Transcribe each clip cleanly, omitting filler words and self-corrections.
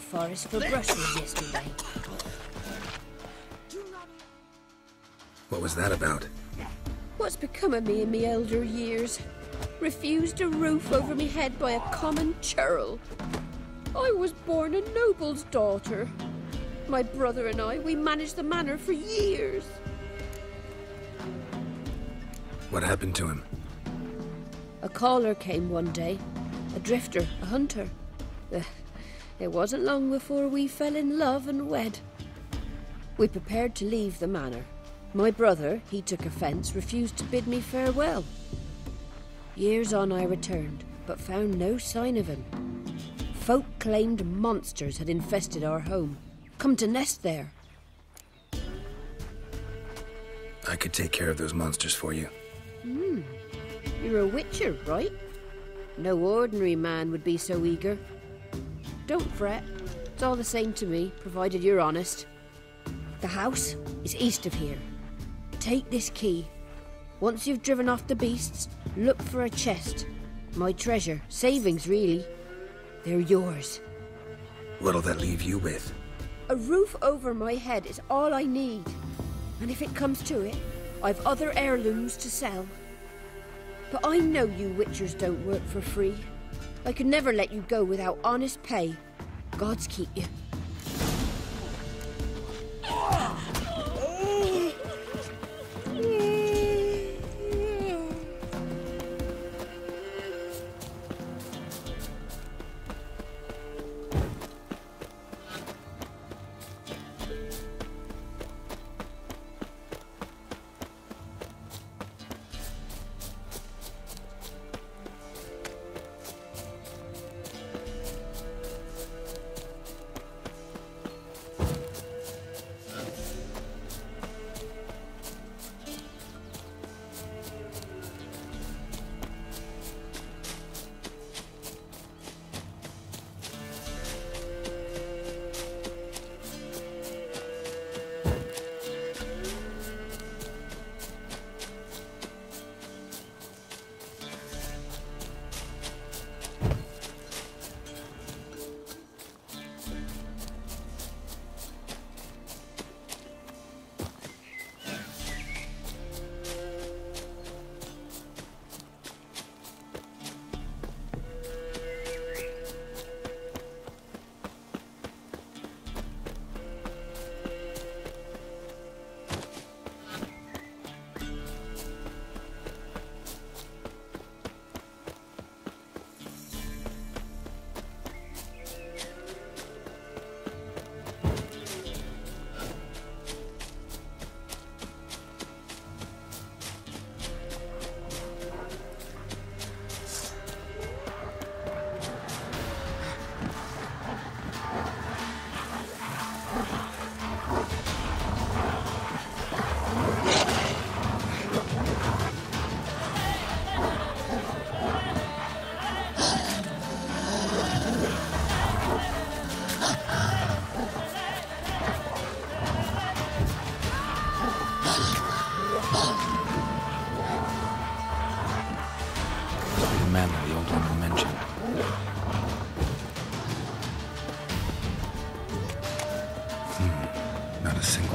forest for brushes yesterday. What was that about? What's become of me in me elder years? Refused a roof over me head by a common churl. I was born a noble's daughter. My brother and I, we managed the manor for years. What happened to him? A caller came one day. A drifter, a hunter. It wasn't long before we fell in love and wed. We prepared to leave the manor. My brother, he took offence, refused to bid me farewell. Years on I returned, but found no sign of him. Folk claimed monsters had infested our home, come to nest there. I could take care of those monsters for you. You're a witcher, right? No ordinary man would be so eager. Don't fret. It's all the same to me, provided you're honest. The house is east of here. Take this key. Once you've driven off the beasts, look for a chest. My treasure, savings really. They're yours. What'll that leave you with? A roof over my head is all I need. And if it comes to it, I've other heirlooms to sell. But I know you witchers don't work for free. I could never let you go without honest pay. Gods keep you.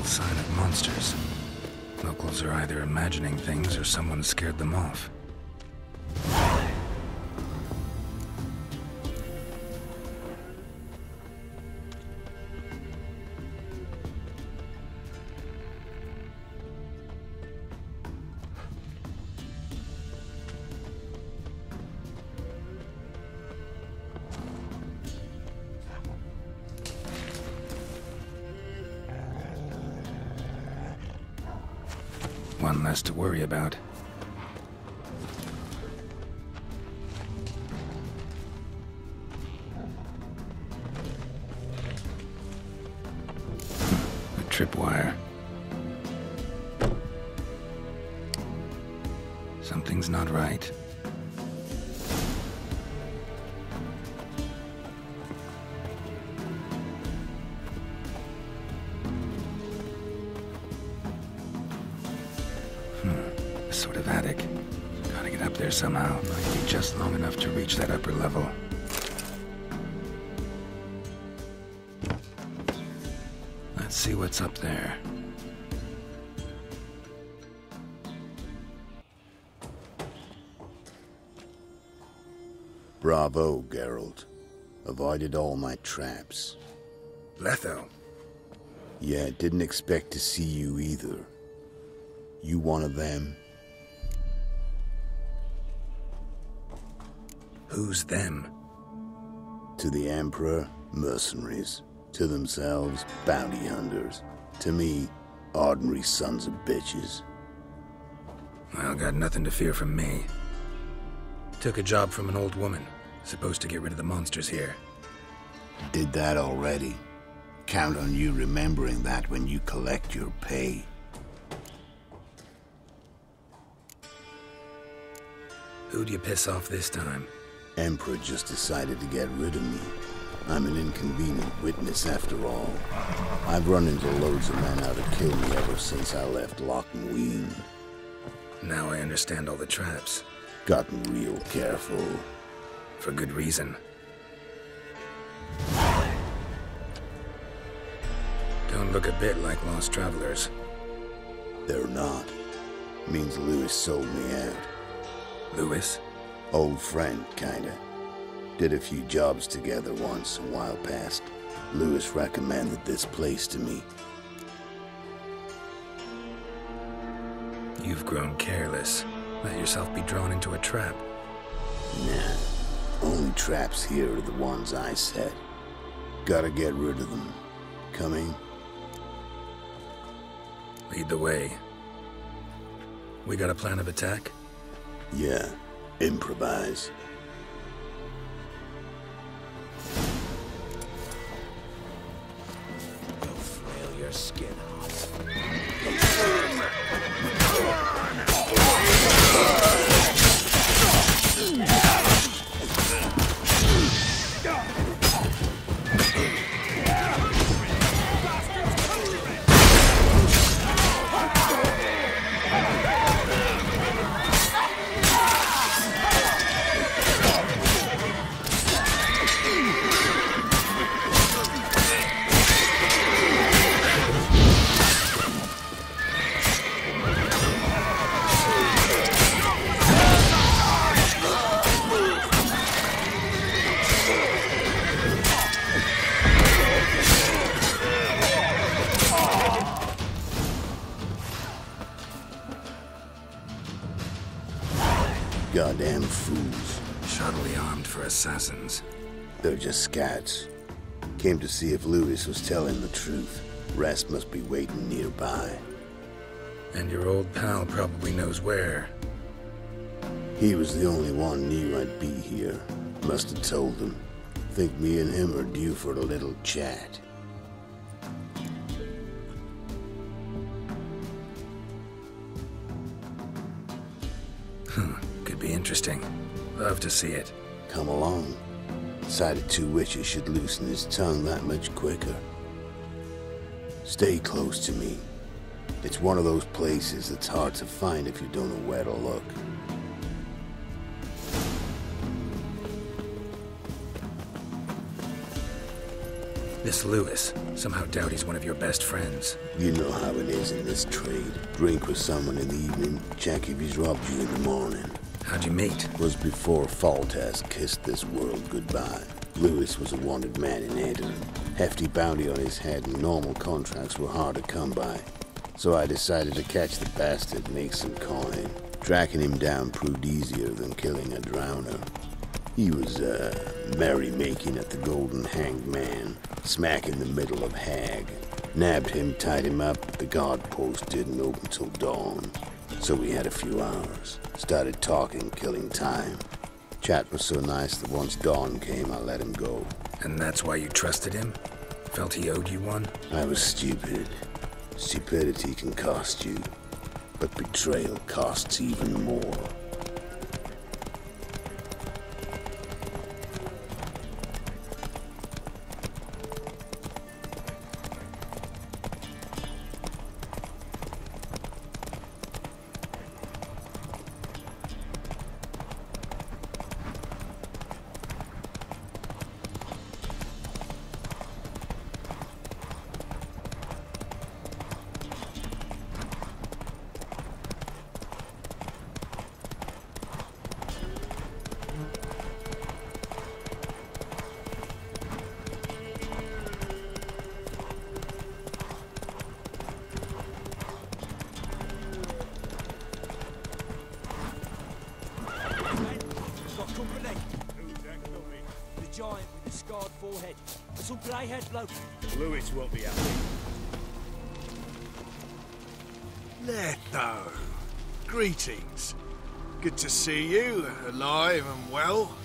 Sign of monsters. Locals are either imagining things or someone scared them off. One less to worry about. A tripwire. Something's not right. Sort of attic. Gotta get up there somehow. Might be just long enough to reach that upper level. see what's up there. Bravo, Geralt. Avoided all my traps. Letho. Yeah, didn't expect to see you either. You one of them? Who's them? To the Emperor, mercenaries. To themselves, bounty hunters. To me, ordinary sons of bitches. Well, got nothing to fear from me. Took a job from an old woman. Supposed to get rid of the monsters here. Did that already. Count on you remembering that when you collect your pay. Who'd you piss off this time? Emperor just decided to get rid of me. I'm an inconvenient witness after all. I've run into loads of men out to kill me ever since I left Loch Muin. Now I understand all the traps. Gotten real careful. For good reason. Don't look a bit like lost travelers. They're not. Means Lewis sold me out. Lewis? Old friend, kinda. Did a few jobs together once, a while past. Lewis recommended this place to me. You've grown careless. Let yourself be drawn into a trap. Nah. Only traps here are the ones I set. Gotta get rid of them. Coming? Lead the way. We got a plan of attack? Yeah. Improvise. You'll flail your skin off. Goddamn fools. Shoddily armed for assassins. They're just scouts. Came to see if Lewis was telling the truth. Rest must be waiting nearby. And your old pal probably knows where. He was the only one knew I'd be here. Must have told them. Think me and him are due for a little chat. Could be interesting. Love to see it. Come along. Decided two witches should loosen his tongue that much quicker. Stay close to me. It's one of those places that's hard to find if you don't know where to look. This Lewis, somehow doubt he's one of your best friends. You know how it is in this trade. Drink with someone in the evening, check if he's robbed you in the morning. How'd you meet? Was before Foltest kissed this world goodbye. Lewis was a wanted man in Aedirn. Hefty bounty on his head and normal contracts were hard to come by. So I decided to catch the bastard and make some coin. Tracking him down proved easier than killing a drowner. He was, merrymaking at the Golden Hanged Man, smack in the middle of Hag. Nabbed him, tied him up, but the guard post didn't open till dawn. So we had a few hours. Started talking, killing time. Chat was so nice that once dawn came, I let him go. And that's why you trusted him? Felt he owed you one? I was stupid. Stupidity can cost you, but betrayal costs even more. giant with a scarred forehead. A some grey-haired bloke. Lewis won't be happy. Letho. Greetings. Good to see you, alive and well.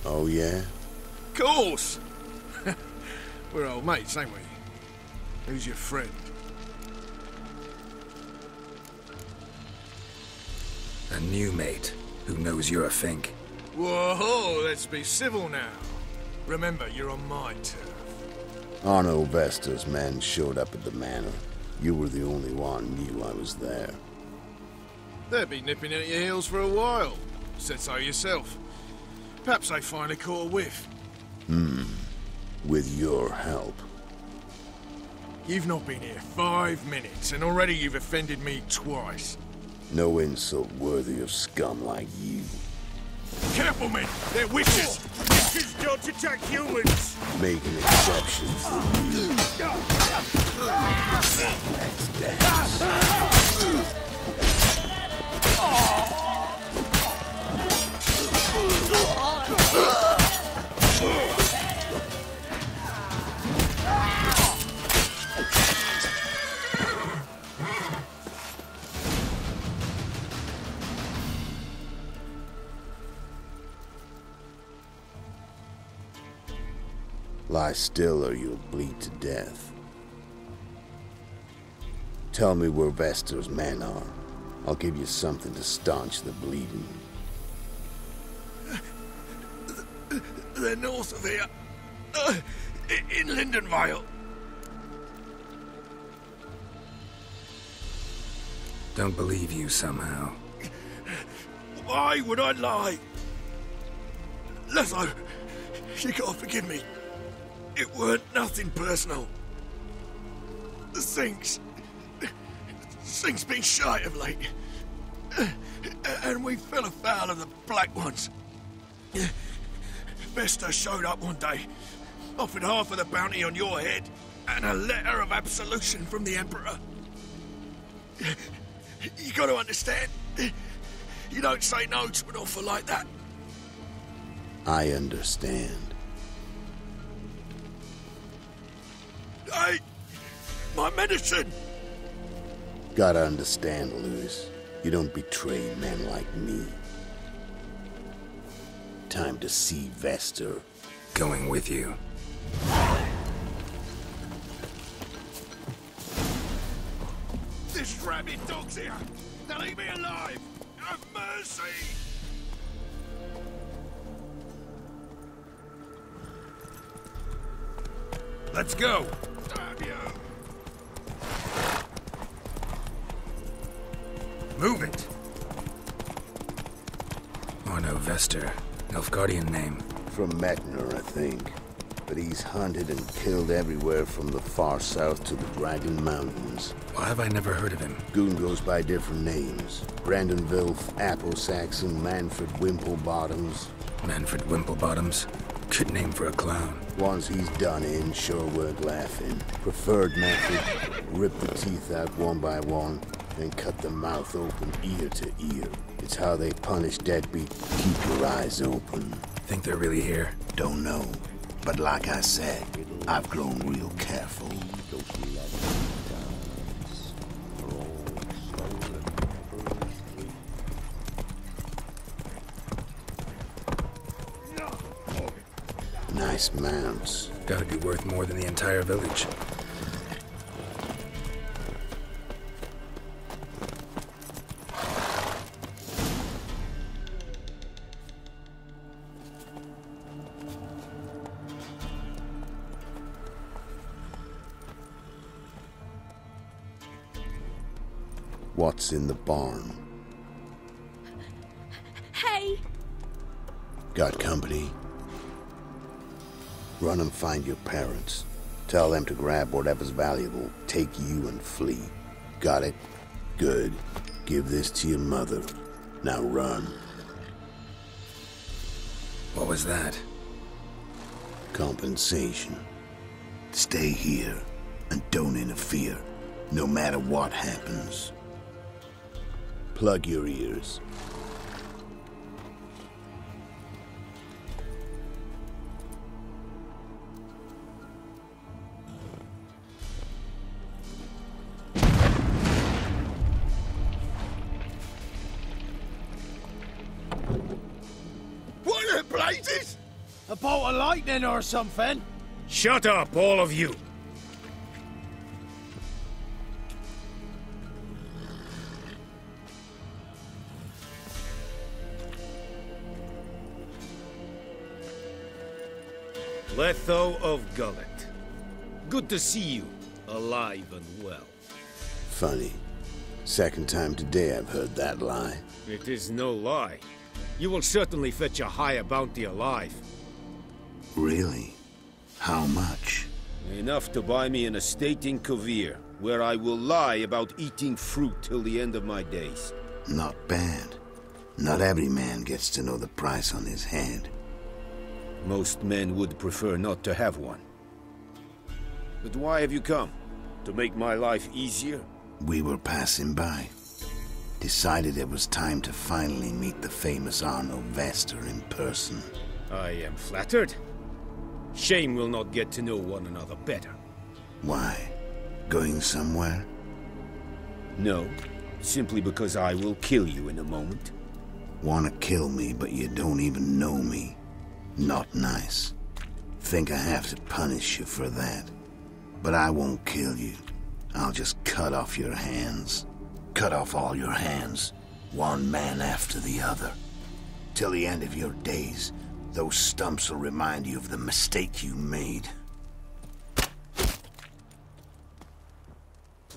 Oh, yeah? Course! We're old mates, ain't we? Who's your friend? A new mate who knows you're a Fink. Whoa, let's be civil now. Remember, you're on my turf. Arno Vester's men showed up at the manor. You were the only one knew I was there. They'll be nipping at your heels for a while. Said so yourself. Perhaps they finally caught a whiff. With your help. You've not been here 5 minutes, and already you've offended me twice. No insult worthy of scum like you. Careful, men! They're witches! Witches don't attack humans! Make an exception for you. Let's dance. Lie still or you'll bleed to death. Tell me where Vester's men are. I'll give you something to staunch the bleeding. They're north of here. In Lindenvale. Don't believe you somehow. Why would I lie? Letho, you gotta forgive me. It weren't nothing personal. The Sinks been shy of late. And we fell afoul of the Black Ones. Vesta showed up one day, offered half of the bounty on your head, and a letter of absolution from the Emperor. You gotta understand, you don't say no to an offer like that. I understand. Hey, my medicine! Gotta understand, Lewis. You don't betray men like me. Time to see Vester. Going with you. This rabid dog's here! They'll leave me alive! Have mercy! Let's go! Damn you! Move it! Arno Vester. Nilfgaardian name. From Metner, I think. But he's hunted and killed everywhere from the far south to the Dragon Mountains. Why have I never heard of him? Goon goes by different names. Brandon Vilf, Apple-Saxon, Manfred Wimplebottoms. Manfred Wimplebottoms? Good name for a clown. Ones he's done in sure weren't laughing. Preferred method, rip the teeth out one by one, then cut the mouth open ear to ear. It's how they punish deadbeat. Keep your eyes open. Think they're really here? Don't know. But like I said, I've grown real careful. Nice mounts. Gotta be worth more than the entire village. What's in the barn? Hey! Got company? Run and find your parents. Tell them to grab whatever's valuable, take you and flee. Got it? Good. Give this to your mother. Now run. What was that? Compensation. Stay here and don't interfere, no matter what happens. Plug your ears. phases? A bolt of lightning or something? Shut up, all of you! Letho of Gullet. Good to see you, alive and well. Funny. Second time today I've heard that lie. It is no lie. You will certainly fetch a higher bounty alive. Really? How much? Enough to buy me an estate in Kovir, where I will lie about eating fruit till the end of my days. Not bad. Not every man gets to know the price on his head. Most men would prefer not to have one. But why have you come? To make my life easier? We were passing by. Decided it was time to finally meet the famous Arno Vester in person. I am flattered. Shame we'll not get to know one another better. Why? Going somewhere? No, simply because I will kill you in a moment. Wanna kill me, but you don't even know me. Not nice. Think I have to punish you for that. But I won't kill you. I'll just cut off your hands. Cut off all your hands, one man after the other. Till the end of your days, those stumps will remind you of the mistake you made.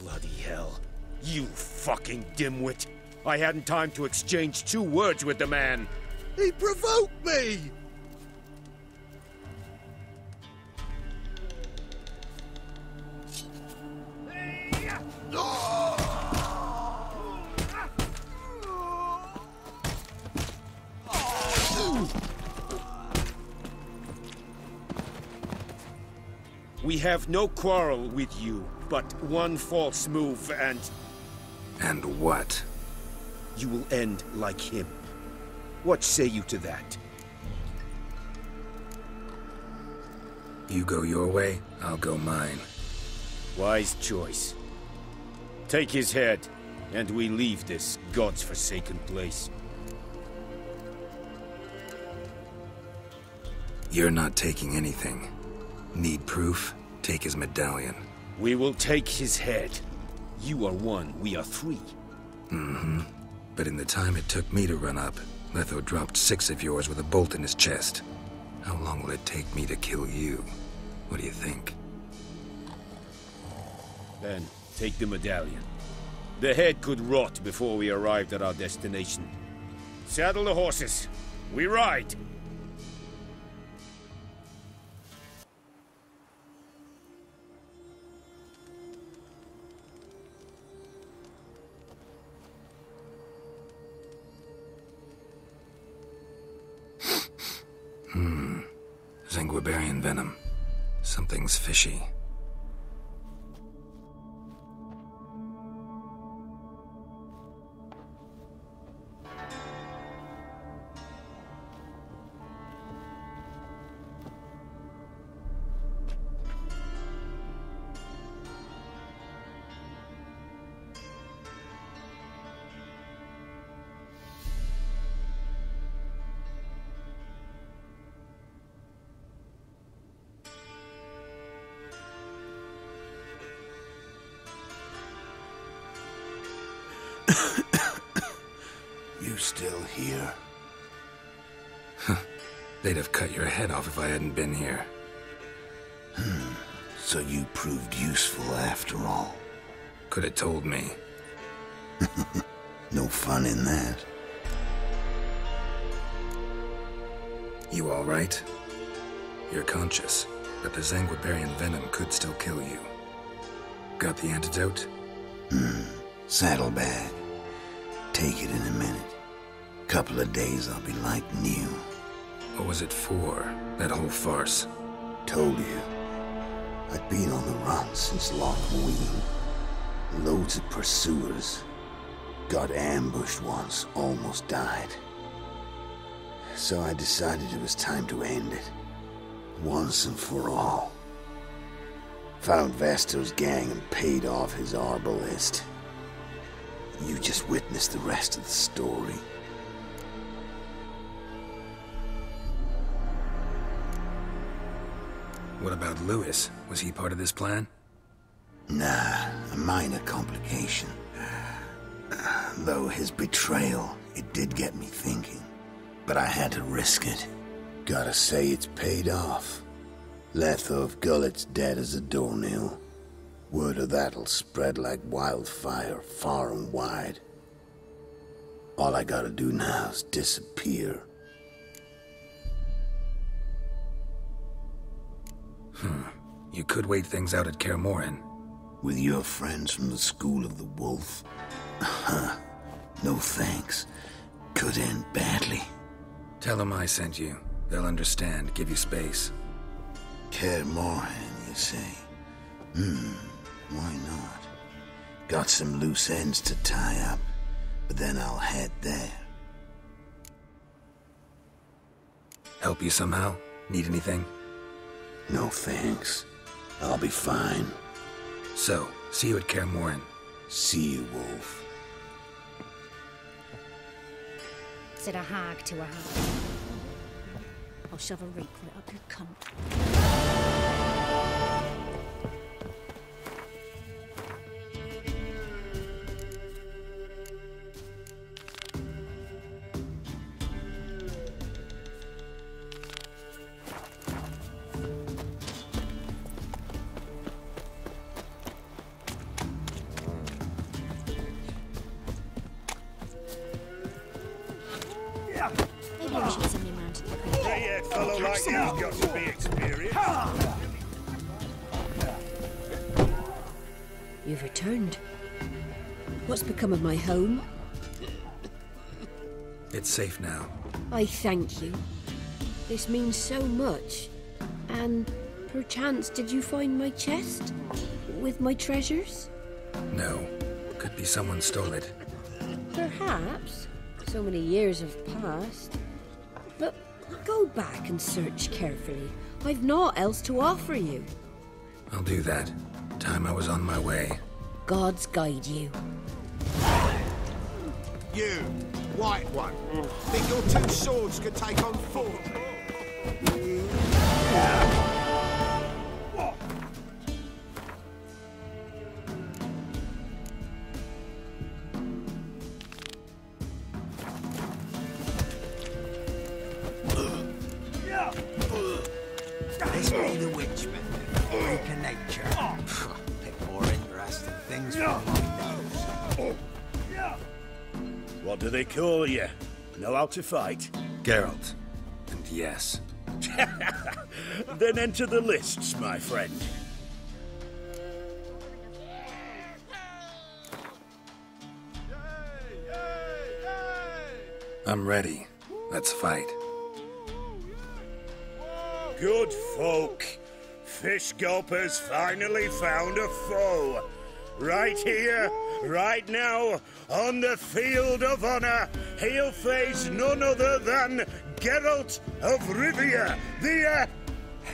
Bloody hell. You fucking dimwit. I hadn't time to exchange 2 words with the man. He provoked me! We have no quarrel with you, but one false move and... And what? you will end like him. What say you to that? You go your way, I'll go mine. Wise choice. Take his head, and we leave this God's forsaken place. You're not taking anything. Need proof? Take his medallion. We will take his head. You are one, we are 3. Mm-hmm. But in the time it took me to run up, Letho dropped 6 of yours with a bolt in his chest. How long will it take me to kill you? What do you think? Then, take the medallion. The head could rot before we arrived at our destination. Saddle the horses. We ride! Zanguibarian venom. Something's fishy. You still here? They'd have cut your head off if I hadn't been here. So you proved useful after all. Could have told me. No fun in that. You all right? You're conscious, but the Zanguibarian venom could still kill you. Got the antidote? Saddlebag. Take it in a minute. Couple of days I'll be like new. What was it for, that whole farce? Told you. I'd been on the run since Lochween. Loads of pursuers. Got ambushed once, almost died. So I decided it was time to end it. Once and for all. Found Vester's gang and paid off his arbalist. You just witnessed the rest of the story. What about Lewis? Was he part of this plan? Nah, a minor complication. Though his betrayal, it did get me thinking. But I had to risk it. Gotta say it's paid off. Letho of Gullet's dead as a doornail. Word of that'll spread like wildfire far and wide. All I gotta do now is disappear. You could wait things out at Kaer Morhen. With your friends from the School of the Wolf? No thanks. Could end badly. Tell them I sent you. They'll understand, give you space. Kaer Morhen, you say? Why not? Got some loose ends to tie up, but then I'll head there. Help you somehow? Need anything? No thanks. I'll be fine. So, see you at Kaer Morhen. See you, Wolf. Said a hag to a hag. I'll shove a reek right up your cunt. Maybe I should send me round to the creek. A fellow like you's got to be experienced. You've returned. What's become of my home? It's safe now. I thank you. This means so much. And perchance did you find my chest? With my treasures? No. Could be someone stole it. Perhaps. So many years have passed. But go back and search carefully. I've naught else to offer you. I'll do that. Time I was on my way. Gods guide you. You, white one. Think your two swords could take on four? This be the witchman, freak of nature. Pick more interesting things from my nose. What do they call you? Know how to fight? Geralt. And yes. Then enter the lists, my friend. I'm ready. Let's fight. Good folk. Fish Gulper's finally found a foe. Right here, right now, on the field of honor, he'll face none other than Geralt of Rivia, the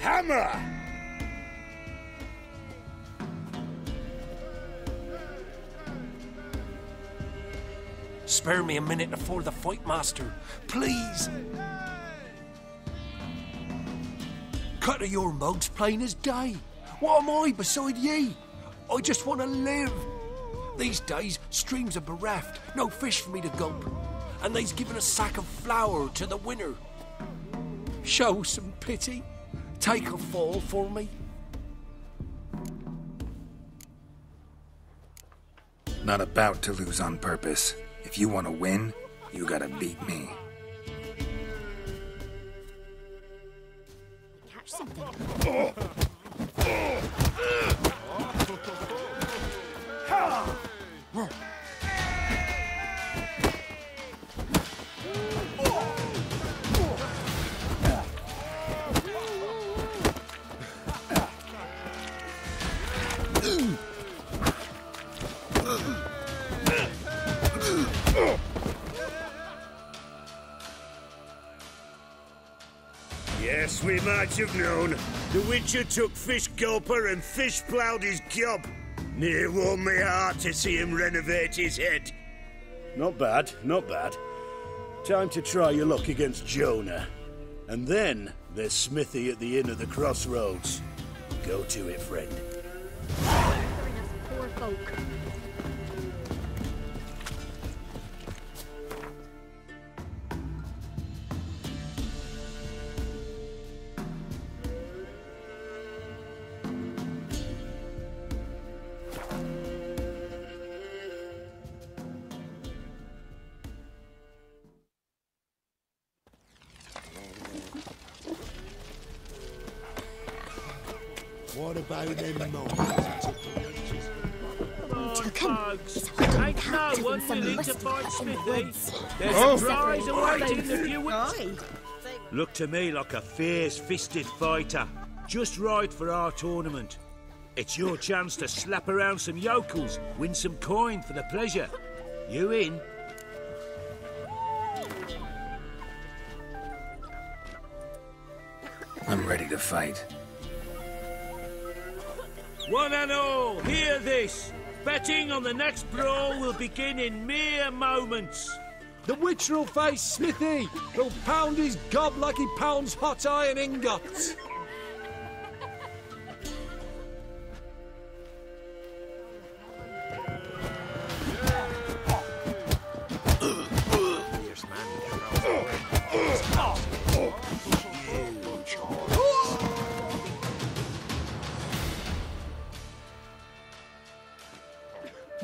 Hammer. Spare me a minute before the fight, master. Please. Cut of your mugs plain as day. What am I beside ye? I just want to live. These days, streams are bereft. No fish for me to gulp. And they's given a sack of flour to the winner. Show some pity. Take a fall for me. Not about to lose on purpose. If you want to win, you gotta beat me. Catch something. Yes, we might have known. The Witcher took Fish Gulper and fish ploughed his gob. Near warmed me heart to see him renovate his head. Not bad, not bad. Time to try your luck against Jonah. And then there's Smithy at the Inn of the Crossroads. Go to it, friend. Poor folk. What about them monks? Took him. He's holding captive in some musty hut in the woods. There's a prize awaiting if you would. Look to me like a fierce-fisted fighter, just right for our tournament. It's your chance to slap around some yokels, win some coin for the pleasure. You in? I'm ready to fight. One and all, hear this. Betting on the next brawl will begin in mere moments. The Witcher will face Smithy. He'll pound his gob like he pounds hot iron ingots.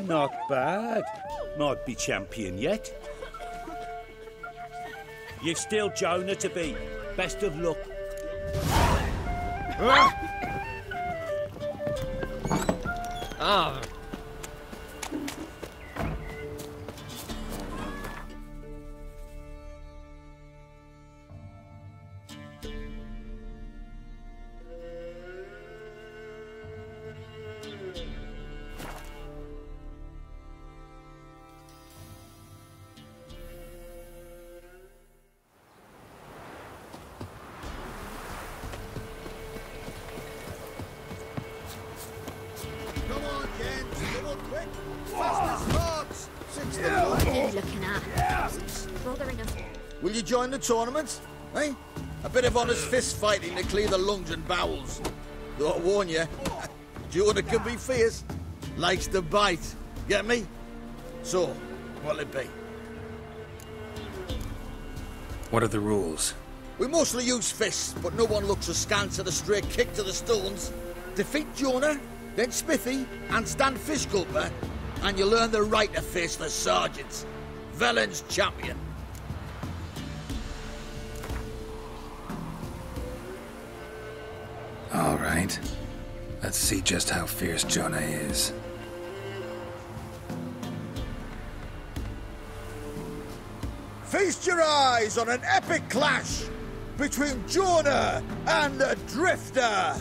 Not bad. Might be champion yet. You've still Jonah to beat. Best of luck. Ah. Come on, gents. Come on, quick. Fast as hawks. Since the What are you looking at? Brother enough. Will you join the tournament? Eh? A bit of honest fist fighting to clear the lungs and bowels. Though I warn you, Jonah can be fierce. Likes to bite. Get me? So, what'll it be? What are the rules? We mostly use fists, but no one looks askance at a straight kick to the stones. Defeat Jonah, then Smithy, and stand fish gulper, and you learn the right to face the sergeants. Velen's champion. All right. Let's see just how fierce Jonah is. Feast your eyes on an epic clash between Jonah and the Drifter.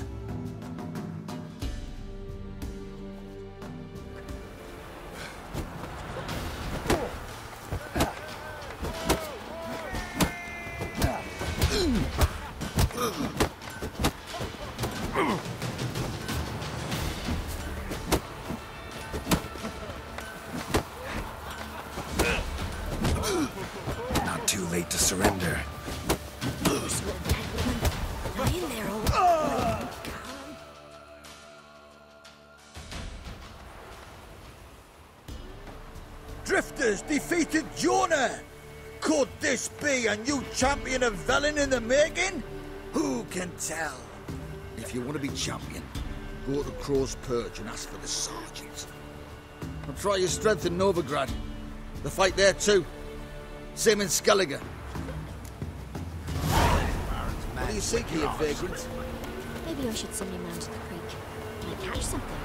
Not too late to surrender. Lie in there, old. Drifters defeated Jonah. Could this be a new champion of Velen in the making? Who can tell? If you want to be champion, go to Crow's Perch and ask for the sergeant. And try your strength in Novigrad. The fight there too. Same in Skellige. What do you think here, vagrant? Maybe I should send him round to the creek. Might catch something.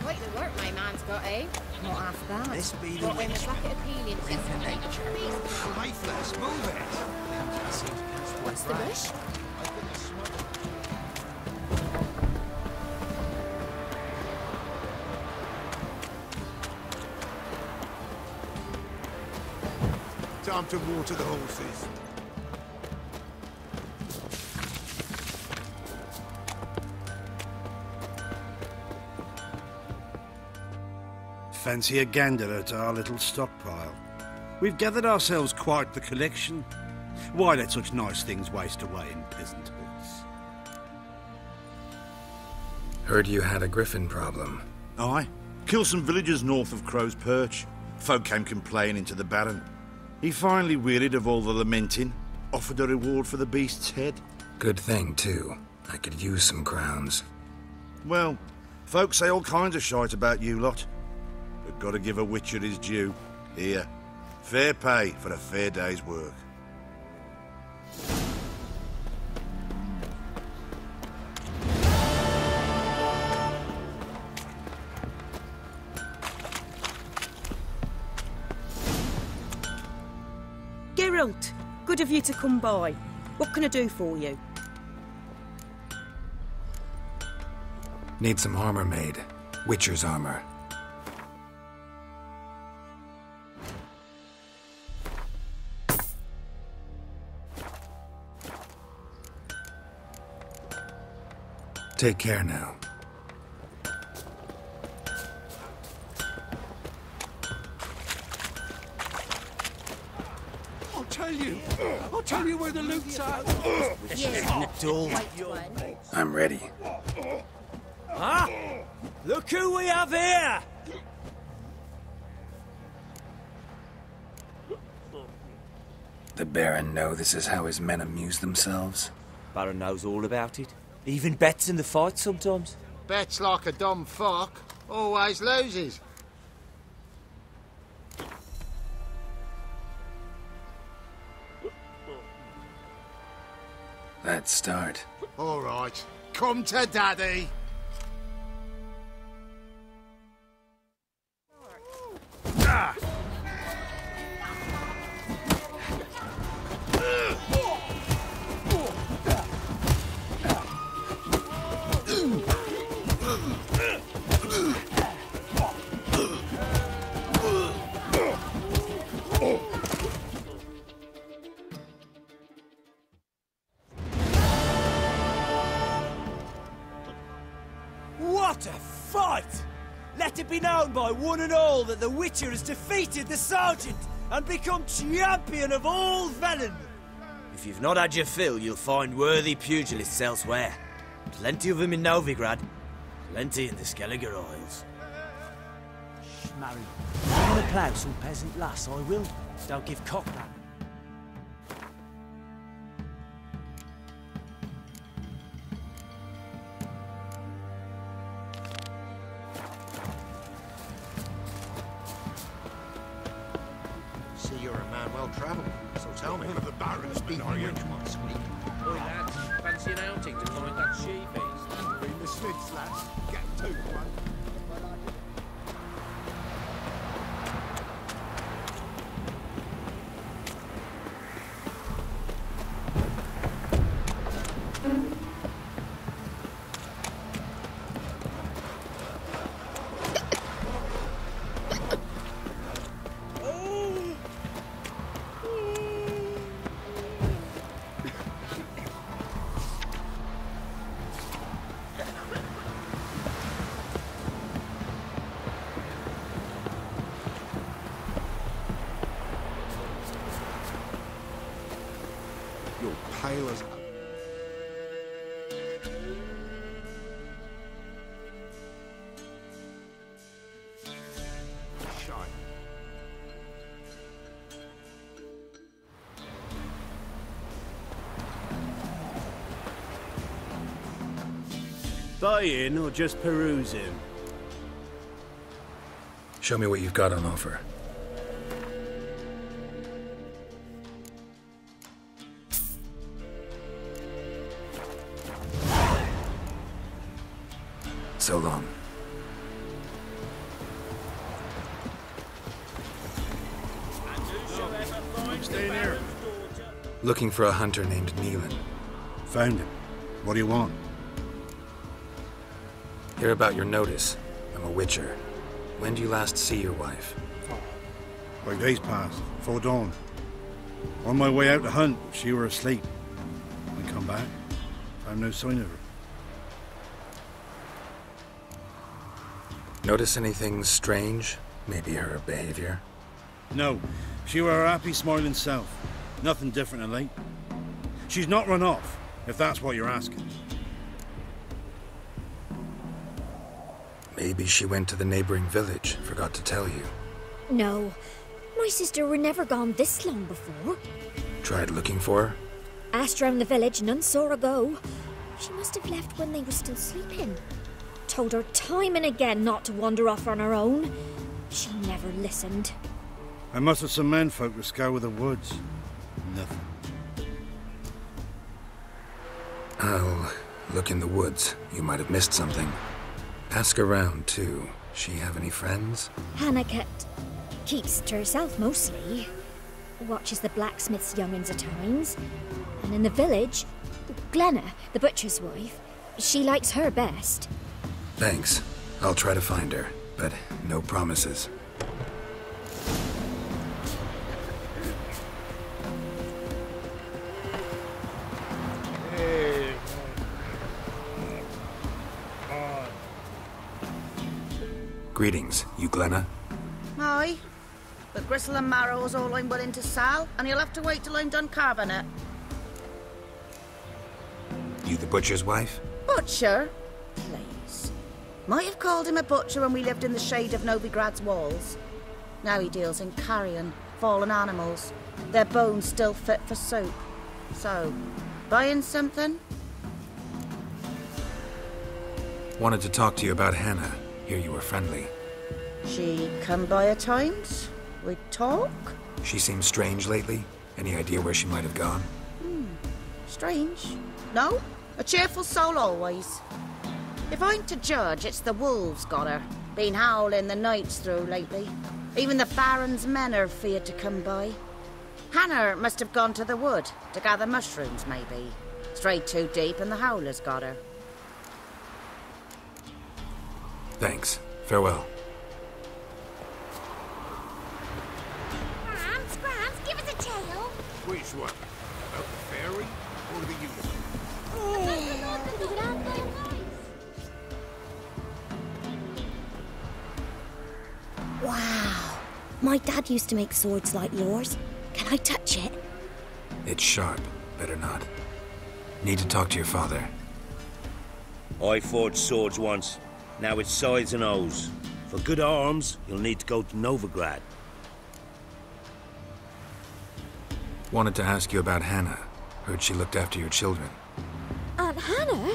Quite the work my man's got, eh? Not half bad. This be the Got him a witch. bucket of peeling. Freak of nature. Lifeless, move it. What's the bush? Time to water the horses. Fancy a gander at our little stockpile. We've gathered ourselves quite the collection. Why let such nice things waste away in peasant huts? Heard you had a griffin problem. Aye. Killed some villagers north of Crow's Perch. Folk came complaining to the Baron. He finally wearied of all the lamenting, offered a reward for the beast's head. Good thing, too. I could use some crowns. Well, folks say all kinds of shite about you lot. But gotta give a witcher his due. Here, fair pay for a fair day's work. Geralt, good of you to come by. What can I do for you? Need some armor made. Witcher's armor. Take care now. I'll tell you where the loot's at. I'm ready. Huh? Look who we have here! The Baron know this is how his men amuse themselves? Baron knows all about it. Even bets in the fight sometimes. Bets like a dumb fuck. Always loses. Let's start. All right. Come to Daddy. Ah! What a fight! Let it be known by one and all that the Witcher has defeated the Sergeant and become champion of all Velen. If you've not had your fill, you'll find worthy pugilists elsewhere. Plenty of them in Novigrad, plenty in the Skelliger Isles. Schmarry. I'm gonna plough some peasant lass, I will. Don't give cock that. See, you're a man well travelled, so tell me. One of the Baron's been are you? once, week. Oi, lads, fancy an outing to find that sheep Bring the Smiths, lads. Get two, one. You're pale as... Shite. Buy-in or just perusing? Show me what you've got on offer. So long. I'm staying here. Looking for a hunter named Neelan. Found him. What do you want? Hear about your notice. I'm a witcher. When did you last see your wife? 5 days passed, before dawn. On my way out to hunt, she were asleep. I come back, found no sign of her. Notice anything strange? Maybe her behavior? No, she were her happy, smiling self. Nothing different than late. She's not run off, if that's what you're asking. Maybe she went to the neighboring village, forgot to tell you. No, my sister were never gone this long before. Tried looking for her? Asked round the village, none saw her go. She must have left when they were still sleeping. Told her time and again not to wander off on her own. She never listened. I must have some menfolk to scour the woods. Nothing. I'll look in the woods. You might have missed something. Ask around, too. She have any friends? Hannah keeps to herself mostly. Watches the blacksmith's young'uns at times. And in the village, Glenna, the butcher's wife, she likes her best. Thanks. I'll try to find her, but no promises. Greetings, you Glenna? Aye. But gristle and marrow is all I'm willing to sell, and you'll have to wait till I'm done carving it. You the butcher's wife? Butcher? Please. Might have called him a butcher when we lived in the shade of Novigrad's walls. Now he deals in carrion, fallen animals. Their bones still fit for soup. So, buying something? Wanted to talk to you about Hannah. Hear you were friendly. She come by at times? We talk? She seems strange lately. Any idea where she might have gone? Strange. No? A cheerful soul always. If I'm to judge, it's the wolves got her. Been howling the nights through lately. Even the Baron's men are feared to come by. Hannah must have gone to the wood to gather mushrooms, maybe. Strayed too deep and the howlers got her. Thanks. Farewell. Grams, give us a tale. Which one? About the fairy or the unicorn? Wow. My dad used to make swords like yours. Can I touch it? It's sharp. Better not. Need to talk to your father. I forged swords once. Now it's scythes and hoes. For good arms, you'll need to go to Novigrad. Wanted to ask you about Hannah. Heard she looked after your children. Aunt Hannah?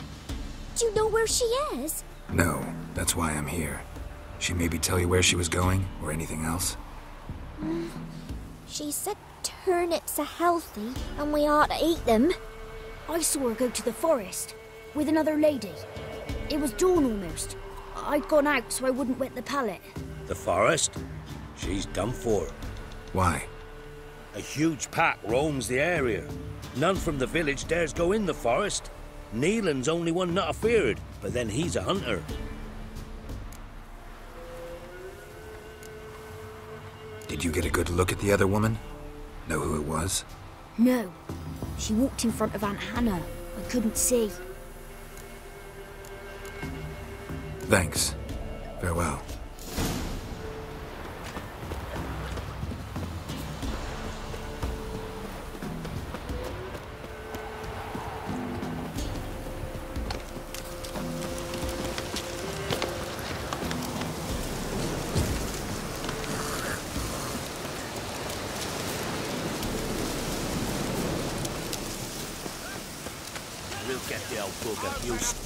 Do you know where she is? No, that's why I'm here. She maybe tell you where she was going, or anything else? She said turnips are healthy, and we ought to eat them. I saw her go to the forest, with another lady. It was dawn almost. I'd gone out so I wouldn't wet the pallet. The forest? She's done for. Why? A huge pack roams the area. None from the village dares go in the forest. Neelan's only one not afeared, but then he's a hunter. Did you get a good look at the other woman? Know who it was? No. She walked in front of Aunt Hannah. I couldn't see. Thanks. Farewell. We'll get the old bugger used.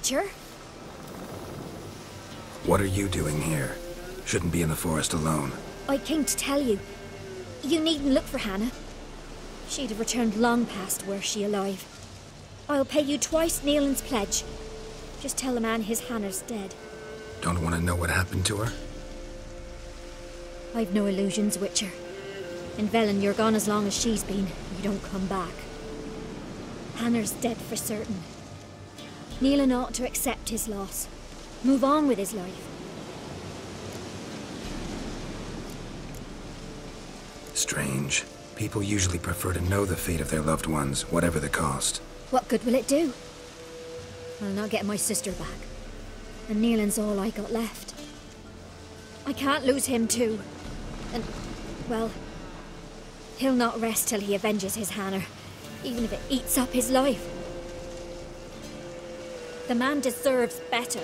Witcher. What are you doing here? Shouldn't be in the forest alone. I came to tell you. You needn't look for Hannah. She'd have returned long past were she alive. I'll pay you twice Nealon's pledge. Just tell the man his Hannah's dead. Don't want to know what happened to her? I've no illusions, Witcher. In Velen, you're gone as long as she's been. You don't come back. Hannah's dead for certain. Nealon ought to accept his loss. Move on with his life. Strange. People usually prefer to know the fate of their loved ones, whatever the cost. What good will it do? I'll not get my sister back. And Nealon's all I got left. I can't lose him too. And, well, he'll not rest till he avenges his Hannah, even if it eats up his life. The man deserves better.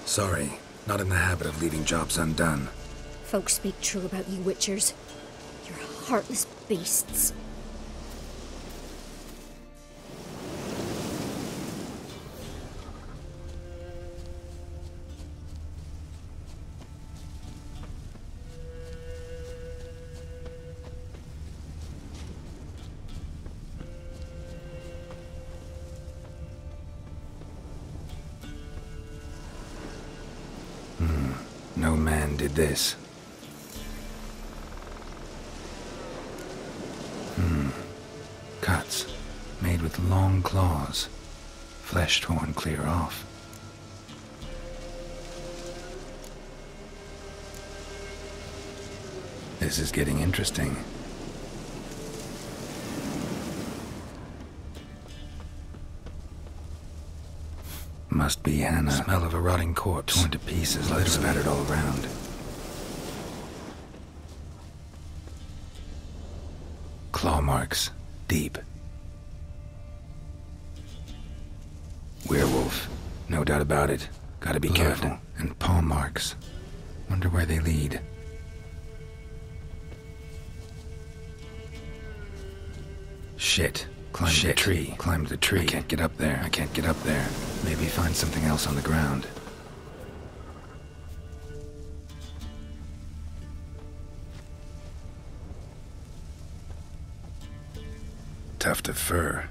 Sorry, not in the habit of leaving jobs undone. Folks speak true about you Witchers. You're heartless beasts. No man did this. Cuts, made with long claws, flesh torn clear off. This is getting interesting. Must be Hannah. Smell of a rotting corpse. Torn to pieces, leather spattered all around. Claw marks. Deep. Werewolf. No doubt about it. Gotta be careful. And paw marks. Wonder where they lead. Shit. Climbed the tree. Climbed the tree. I can't get up there. I can't get up there. Maybe find something else on the ground. Tuft of fur.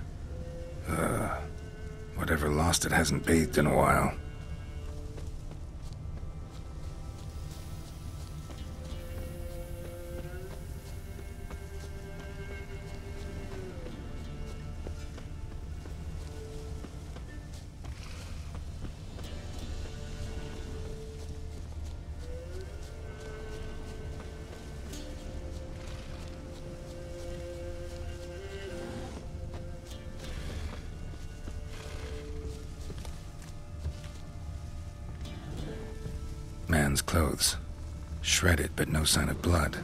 Whatever lost it hasn't bathed in a while. Man's clothes. Shredded, but no sign of blood.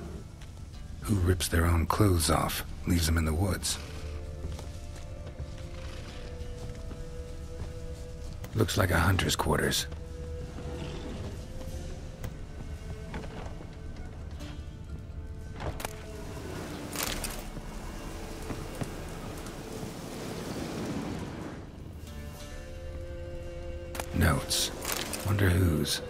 Who rips their own clothes off, leaves them in the woods? Looks like a hunter's quarters. Notes. Wonder whose.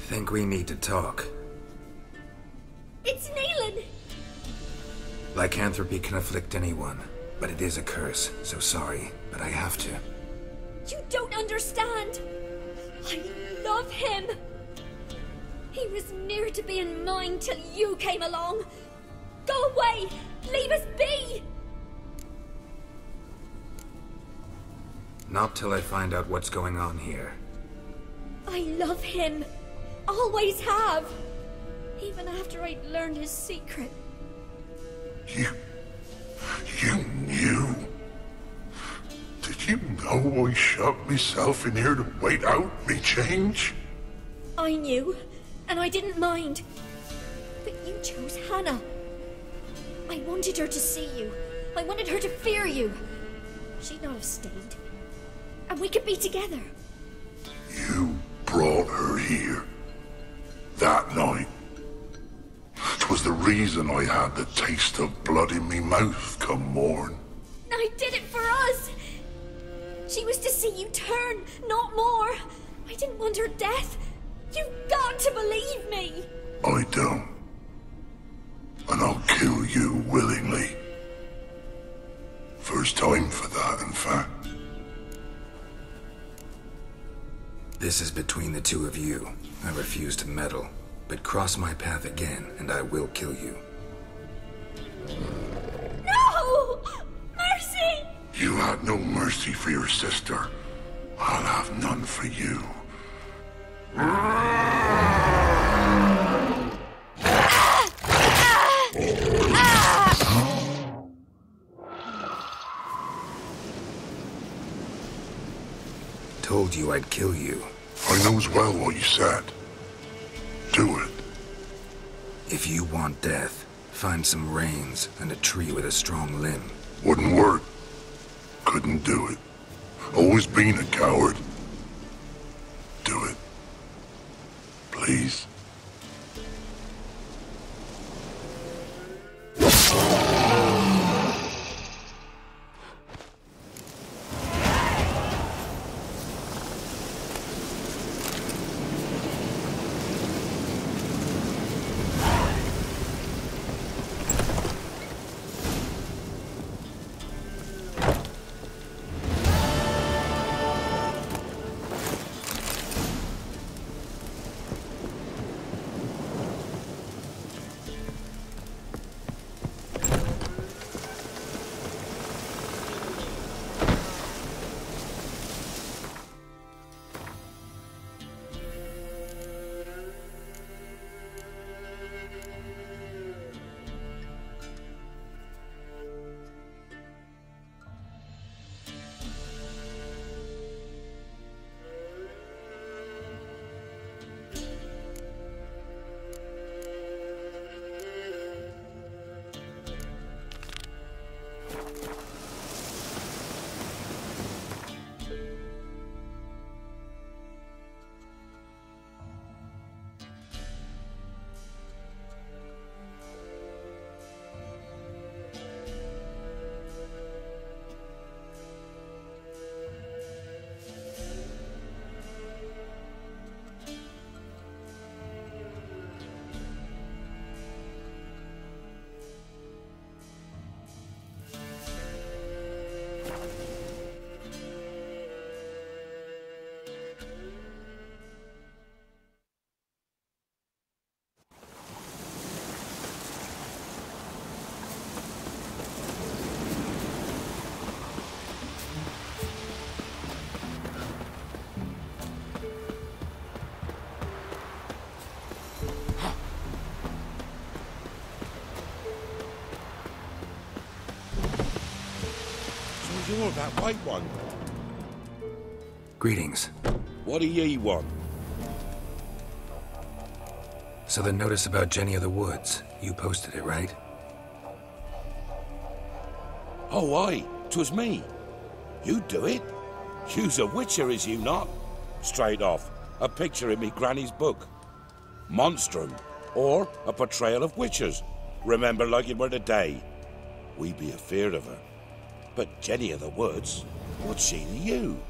Think we need to talk. It's Neelan! Lycanthropy can afflict anyone, but it is a curse, so sorry, but I have to. You don't understand! I love him! He was near to being mine till you came along! Go away! Leave us be! Not till I find out what's going on here. I love him! Always have! Even after I'd learned his secret. You knew? Did you know I shut myself in here to wait out me change? I knew, and I didn't mind. But you chose Hannah. I wanted her to see you. I wanted her to fear you. She'd not have stayed. And we could be together. You brought her here. That night. 'Twas the reason I had the taste of blood in me mouth come morn. I did it for us! She was to see you turn, not more. I didn't want her death. You've got to believe me. I don't. And I'll kill you willingly. First time for that, in fact. This is between the two of you. I refuse to meddle, but cross my path again, and I will kill you. No! Mercy! You had no mercy for your sister. I'll have none for you. Told you I'd kill you. I knows well what you said. Do it. If you want death, find some reins and a tree with a strong limb. Wouldn't work. Couldn't do it. Always been a coward. Do it. Please. You're that white one. Greetings. What do ye want? So the notice about Jenny of the Woods, you posted it, right? Oh, aye. 'Twas me. You do it? You's a witcher, is you not? Straight off. A picture in me granny's book. Monstrum. Or a portrayal of witchers. Remember like it were the day. We be afeard of her. But Jenny of the Woods, what's she to you?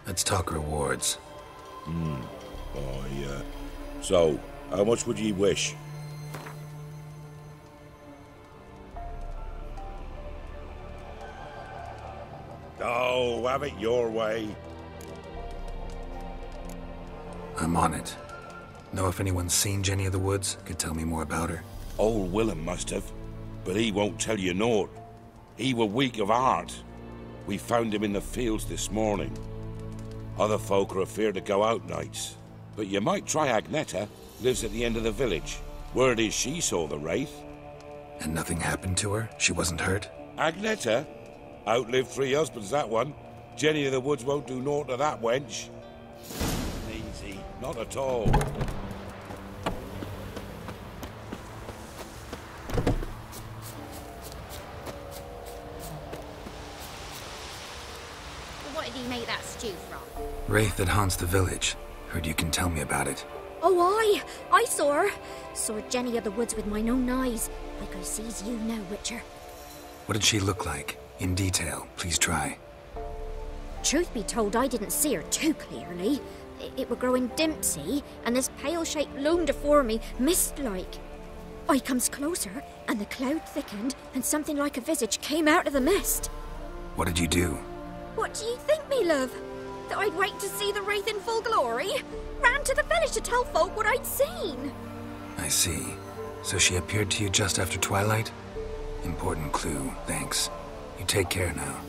Let's talk rewards. So, how much would ye wish? Oh, have it your way. I'm on it. Know if anyone's seen Jenny of the Woods? Could tell me more about her? Old Willem must have, but he won't tell you naught. He were weak of heart. We found him in the fields this morning. Other folk are afeard to go out nights. But you might try Agneta, lives at the end of the village. Word is she saw the wraith. And nothing happened to her? She wasn't hurt? Agneta? Outlived 3 husbands, that one. Jenny of the Woods won't do naught to that wench. Easy, not at all. What did he make that stew from? Wraith that haunts the village. Heard you can tell me about it. Oh, I saw her. Saw Jenny of the Woods with mine own eyes, like I sees you now, Witcher. What did she look like? In detail, please try. Truth be told, I didn't see her too clearly. It were growing dim, see, and this pale shape loomed afore me, mist-like. I comes closer, and the cloud thickened, and something like a visage came out of the mist. What did you do? What do you think, me love? That I'd wait to see the wraith in full glory? Ran to the village to tell folk what I'd seen. I see. So she appeared to you just after twilight? Important clue, thanks. You take care now.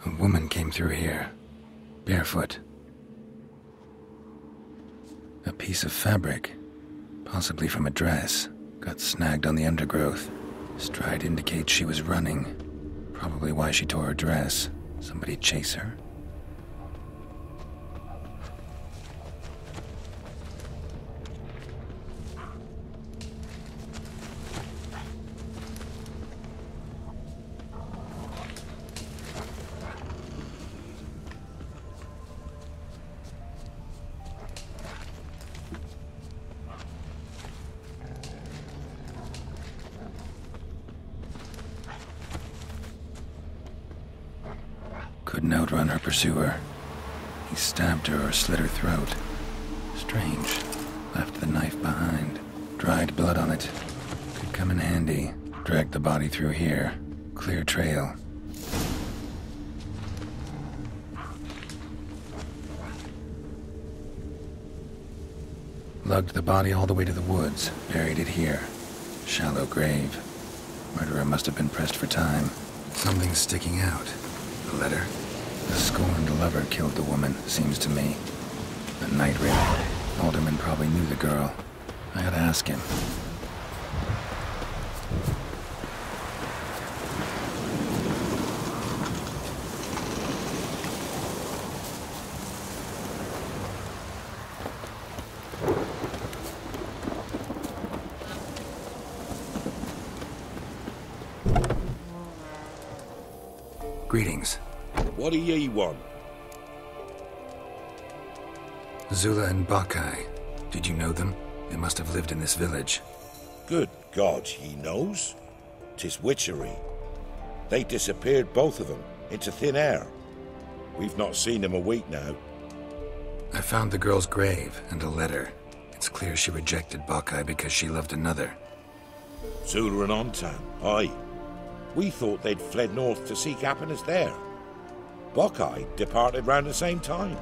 A woman came through here, barefoot. A piece of fabric, possibly from a dress, got snagged on the undergrowth. Stride indicates she was running. Probably why she tore her dress. Somebody chase her? Couldn't outrun her pursuer. He stabbed her or slit her throat. Strange. Left the knife behind. Dried blood on it. Could come in handy. Dragged the body through here. Clear trail. Lugged the body all the way to the woods. Buried it here. Shallow grave. Murderer must have been pressed for time. Something's sticking out. The letter? The scorned lover killed the woman, seems to me. The night wraith. Alderman probably knew the girl. I ought to ask him. Greetings. What do ye want? Zula and Bakai. Did you know them? They must have lived in this village. Good God, he knows. 'Tis witchery. They disappeared, both of them, into thin air. We've not seen them a week now. I found the girl's grave and a letter. It's clear she rejected Bakai because she loved another. Zula and Ontan, aye. We thought they'd fled north to seek happiness there. Bakai departed round the same time.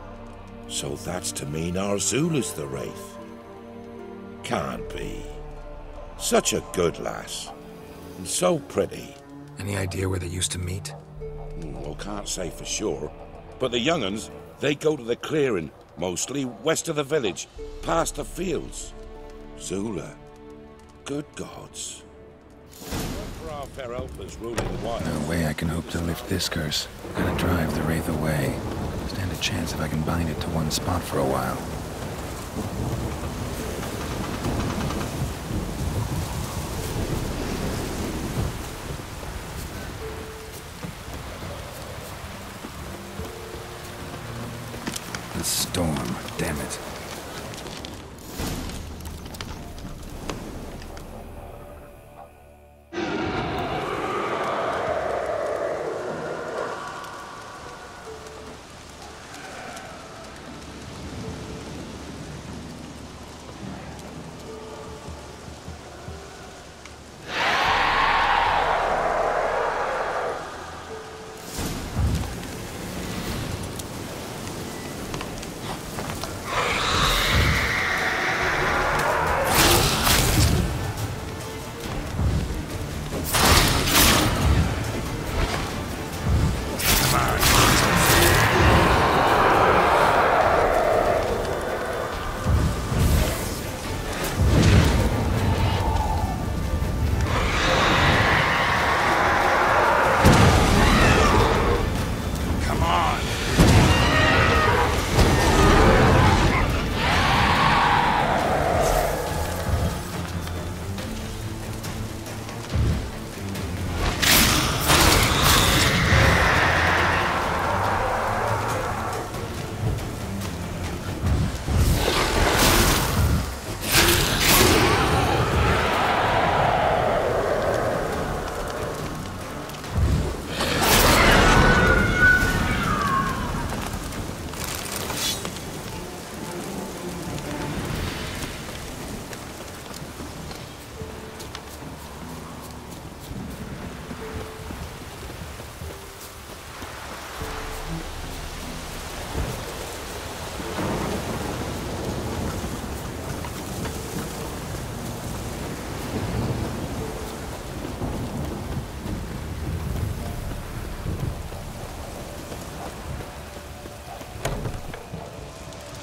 So that's to mean our Zula's the wraith. Can't be. Such a good lass. And so pretty. Any idea where they used to meet? Well, can't say for sure. But the young'uns, they go to the clearing, mostly west of the village, past the fields. Zula. Good gods. For our fair helpers ruling the wild. No way I can hope to lift this curse. Gonna drive the wraith away. Stand a chance if I can bind it to one spot for a while. it.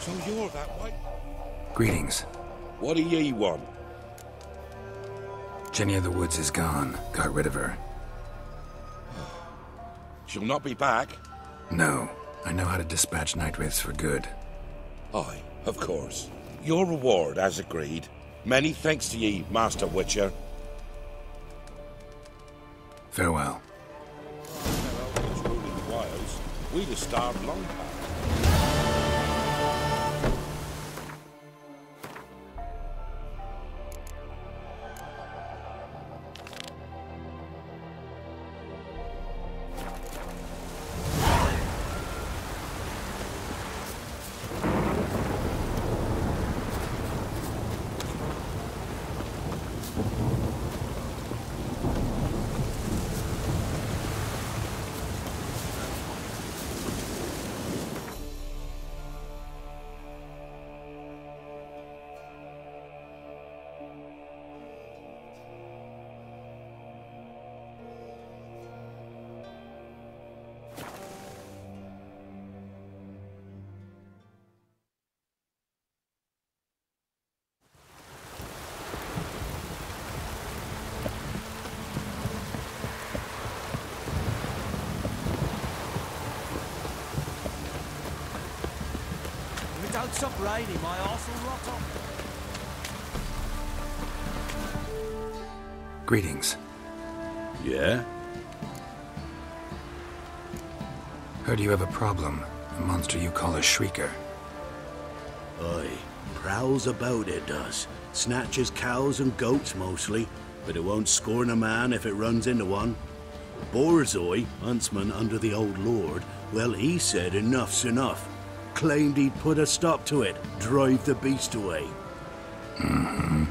So you're that way? Greetings. What do ye want? Jenny of the Woods is gone. Got rid of her. She'll not be back? No. I know how to dispatch night wraiths for good. Aye, of course. Your reward, as agreed. Many thanks to ye, Master Witcher. Farewell. Ruling the wilds, we'd have starved long past. Don't stop raining, my arse will rot off. Greetings. Yeah? Heard you have a problem. A monster you call a shrieker. Aye. Prowls about, it does. Snatches cows and goats mostly, but it won't scorn a man if it runs into one. Borzoi, huntsman under the old lord, well, he said enough's enough. Claimed he'd put a stop to it, drive the beast away. Mm-hmm.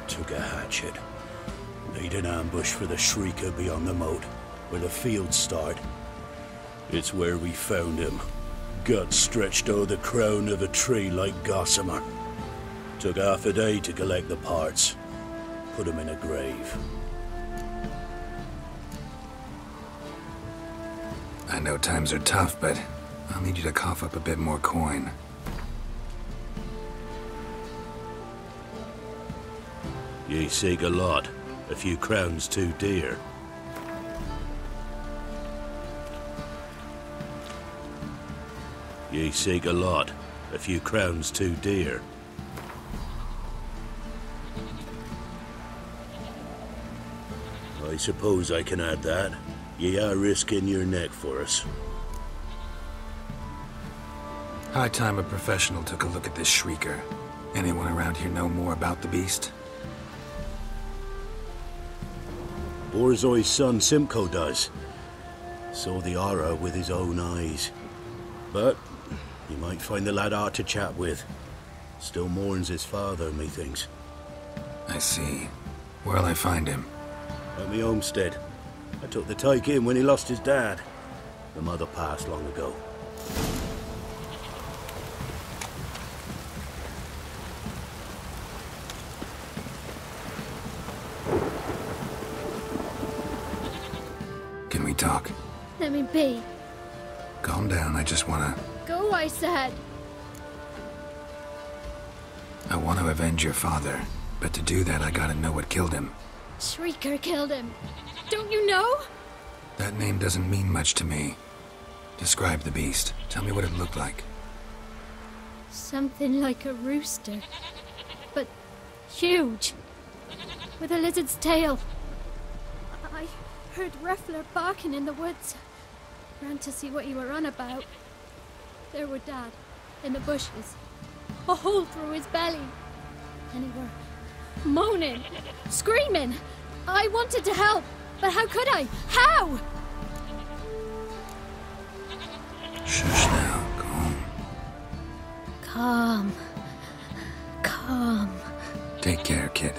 Took a hatchet. Laid an ambush for the shrieker beyond the moat, where the fields start. It's where we found him. Gut stretched o'er the crown of a tree like gossamer. Took half a day to collect the parts. Put him in a grave. I know times are tough, but I'll need you to cough up a bit more coin. Ye seek a lot. A few crowns too dear. Ye seek a lot. A few crowns too dear. I suppose I can add that. Ye are risking your neck for us. High time a professional took a look at this shrieker. Anyone around here know more about the beast? Borzoi's son Simcoe does. Saw the horror with his own eyes. But you might find the lad hard to chat with. Still mourns his father, methinks. I see. Where'll I find him? At me homestead. I took the tyke in when he lost his dad. The mother passed long ago. Can we talk? Let me be. Calm down, I just wanna... Go, I said. I want to avenge your father, but to do that I gotta know what killed him. Shrieker killed him. Don't you know? That name doesn't mean much to me. Describe the beast. Tell me what it looked like. Something like a rooster. But huge. With a lizard's tail. I heard Reffler barking in the woods. Ran to see what you were on about. There were Dad, in the bushes. A hole through his belly. And he were moaning, screaming. I wanted to help, but how could I? How? Shush now, calm. Calm. Calm. Take care, kid.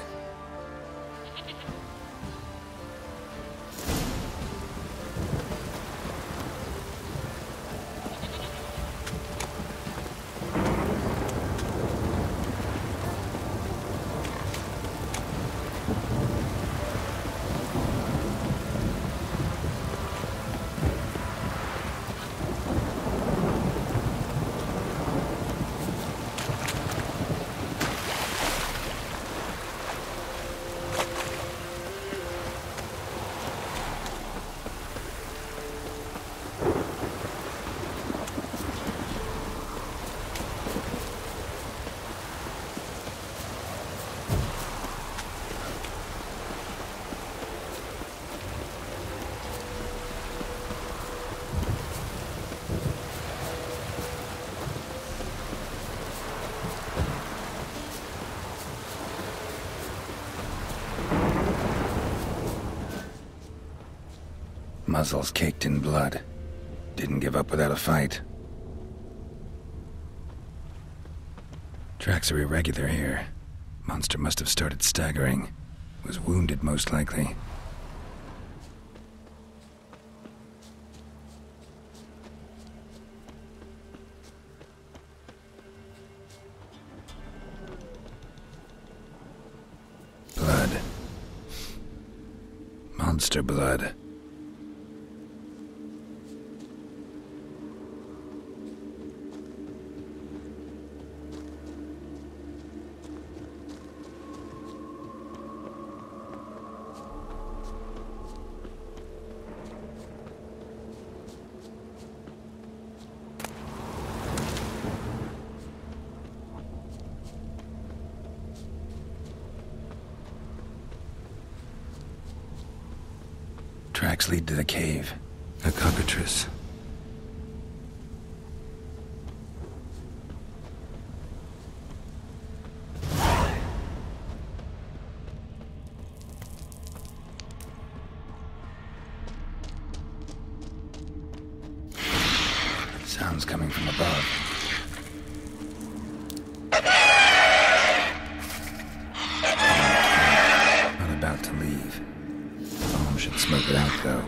Muzzles caked in blood. Didn't give up without a fight. Tracks are irregular here. Monster must have started staggering. Was wounded, most likely. Blood. Monster blood. Tracks lead to the cave. A cockatrice. Sounds coming from above. Not about to leave. Bomb should smoke it out, though.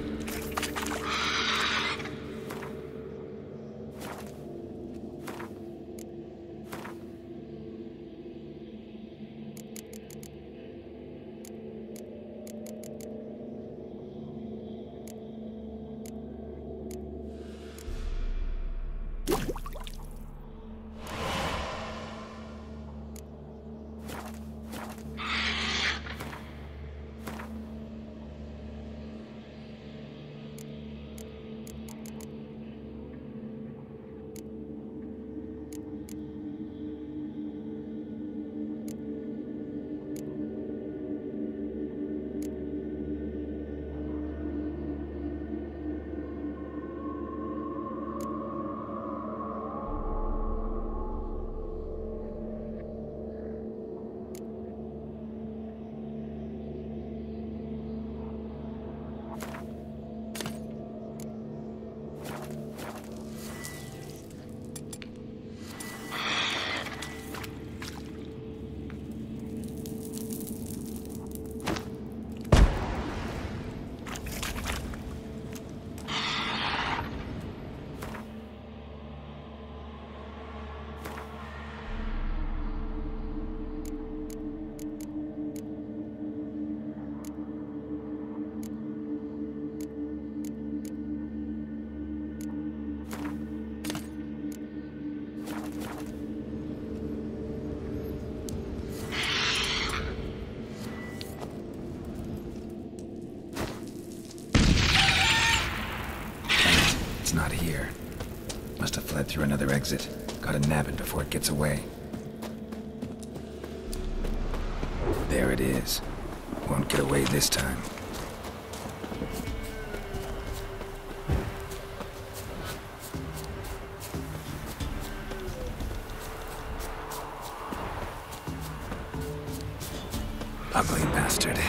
exit. Gotta nab it before it gets away. There it is. Won't get away this time. Ugly bastard.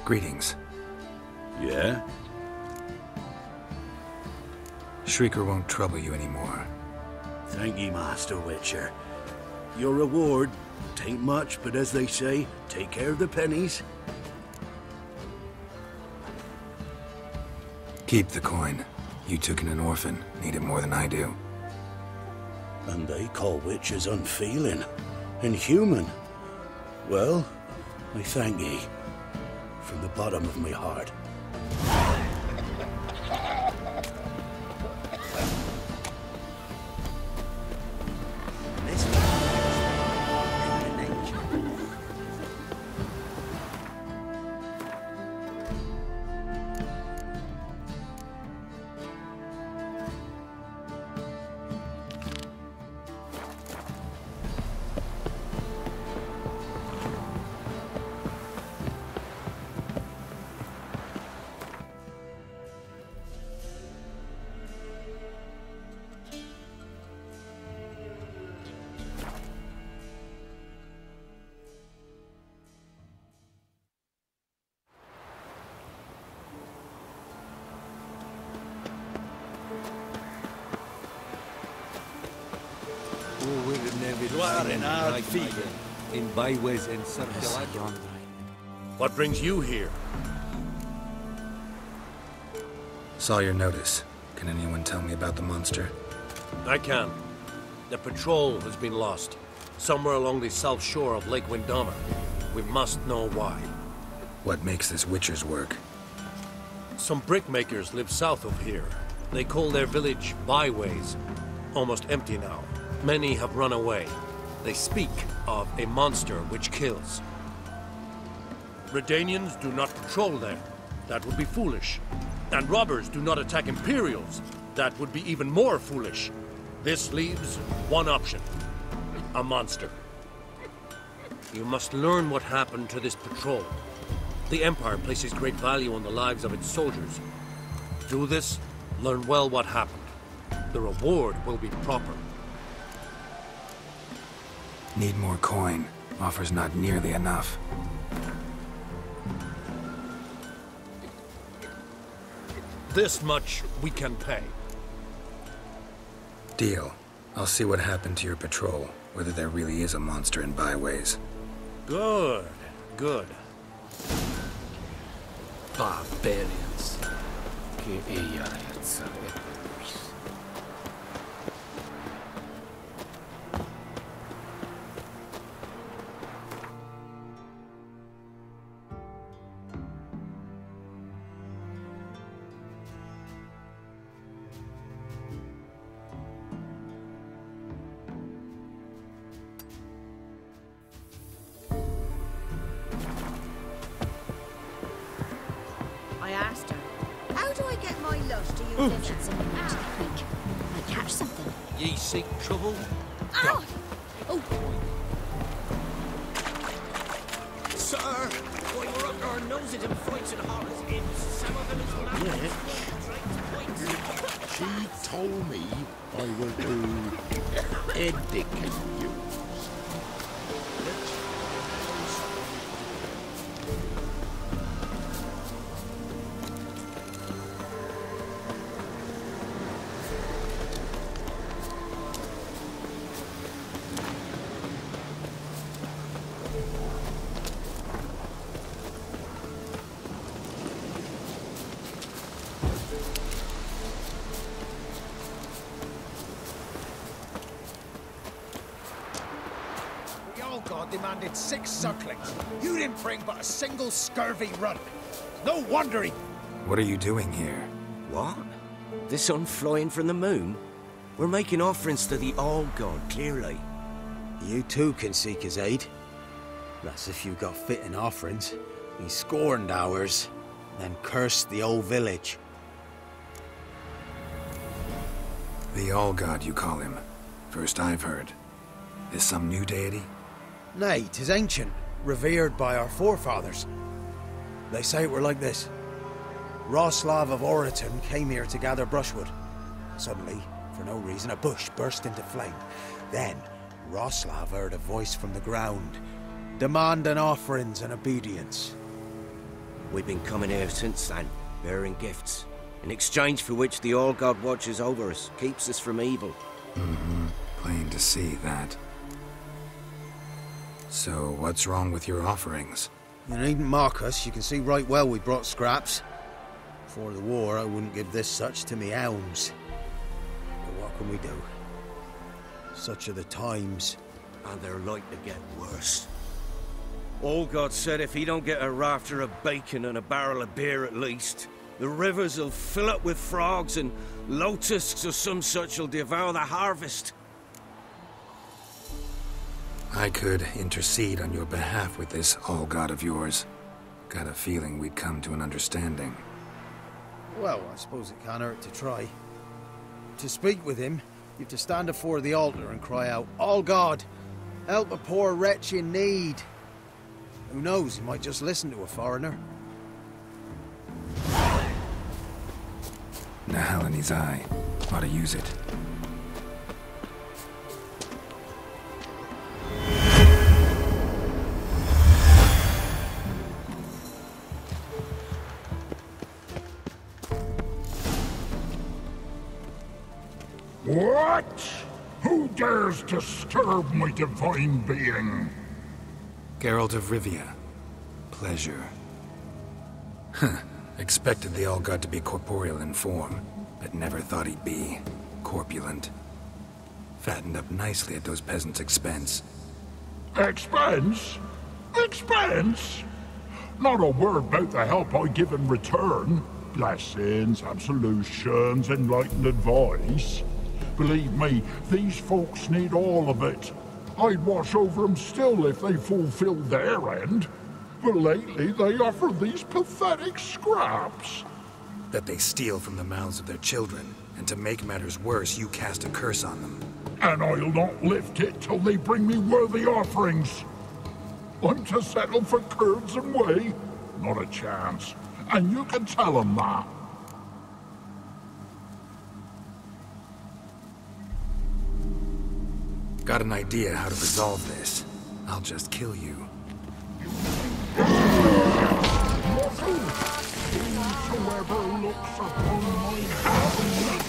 Greetings. Yeah? Shrieker won't trouble you anymore. Thank ye, Master Witcher. Your reward, tain't much, but as they say, take care of the pennies. Keep the coin. You took in an orphan. Need it more than I do. And they call witches unfeeling, inhuman. Well, I thank ye. From the bottom of my heart. What brings you here? Saw your notice. Can anyone tell me about the monster? I can. The patrol has been lost. Somewhere along the south shore of Lake Windoma. We must know why. What makes this Witcher's work? Some brickmakers live south of here. They call their village byways. Almost empty now. Many have run away. They speak of a monster which kills. Redanians do not patrol there. That would be foolish. And robbers do not attack Imperials. That would be even more foolish. This leaves one option. A monster. You must learn what happened to this patrol. The Empire places great value on the lives of its soldiers. Do this, learn well what happened. The reward will be proper. Need more coin. Offer's not nearly enough. This much we can pay. Deal. I'll see what happened to your patrol, whether there really is a monster in byways. Good, good. Barbarians. I asked her, how do I get my lush to use Ooh. this? Should send me to the creek. Might catch something. Ye seek trouble? Ow! Oh! Sir, we were up our noses in fights and horrors in some of them is She told me I will do editing you. God demanded 6 sucklings. You didn't bring but a single scurvy run. No wonder he... What are you doing here? What? The sun flying from the moon? We're making offerings to the All-God, clearly. You too can seek his aid. That's if you got fitting offerings. He scorned ours, then cursed the old village. The All-God, you call him. First I've heard. Is some new deity? Nay, 'tis ancient, revered by our forefathers. They say it were like this. Roslav of Oriton came here to gather brushwood. Suddenly, for no reason, a bush burst into flame. Then, Roslav heard a voice from the ground, demanding offerings and obedience. We've been coming here since then, bearing gifts, in exchange for which the All-God watches over us, keeps us from evil. Mm-hmm. Plain to see that. So, what's wrong with your offerings? You needn't mock us. You can see right well we brought scraps. Before the war, I wouldn't give this such to me elms. But what can we do? Such are the times. And they're like to get worse. All-God said if he don't get a rafter of bacon and a barrel of beer at least, the rivers will fill up with frogs and locusts or some such will devour the harvest. I could intercede on your behalf with this All-God of yours. Got a feeling we'd come to an understanding. Well, I suppose it can't hurt to try. To speak with him, you've to stand before the altar and cry out, All-God, help a poor wretch in need. Who knows, he might just listen to a foreigner. Nahal in his eye. Ought to use it. What? Who dares disturb my divine being? Geralt of Rivia. Pleasure. Huh. Expected the All-God to be corporeal in form, but never thought he'd be corpulent. Fattened up nicely at those peasants' expense. Expense? Expense? Not a word about the help I give in return. Blessings, absolutions, enlightened advice. Believe me, these folks need all of it. I'd watch over them still if they fulfilled their end. But lately they offer these pathetic scraps. That they steal from the mouths of their children, and to make matters worse, you cast a curse on them. And I'll not lift it till they bring me worthy offerings. I'm to settle for curds and whey? Not a chance. And you can tell them that. Got an idea how to resolve this. I'll just kill you. Whosoever looks upon my covenant.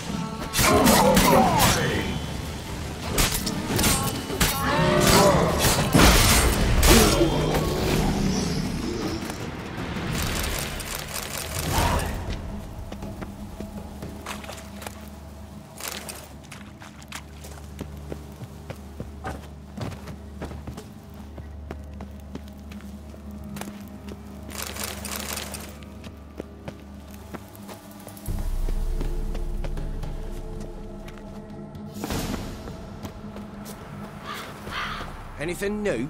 Anything new?